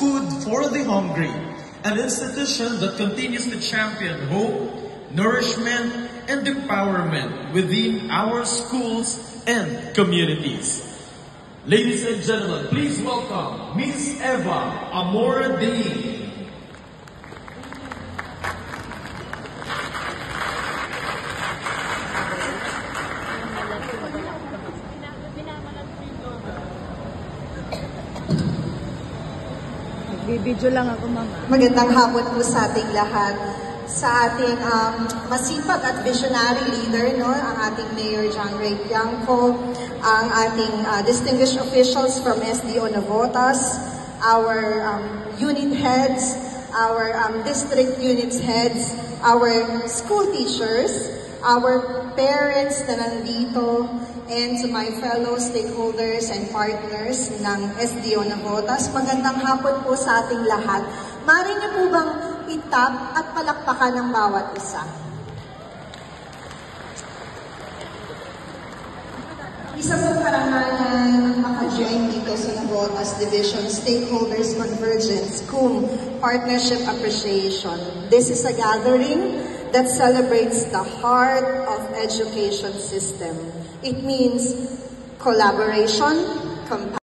Food for the Hungry, an institution that continues to champion hope, nourishment, and empowerment within our schools and communities. Ladies and gentlemen, please welcome Miss Eva Amora Dean. Video lang ako, Mama. Magandang hapon po sa ating lahat. Sa ating masipag at visionary leader, no? Ang ating Mayor John Ray Bianco, ang ating distinguished officials from SDO Navotas, our unit heads, our district units heads, our school teachers, our parents na nandito, and to my fellow stakeholders and partners ng SDO Navotas. Magandang hapon po sa ating lahat. Maaari niyo po bang itap at palakpakan ng bawat isa? Isa po karangalan ang maka-join dito sa Navotas Division Stakeholders Convergence, CUM, Partnership Appreciation. This is a gathering that celebrates the heart of education system. It means collaboration, compassion,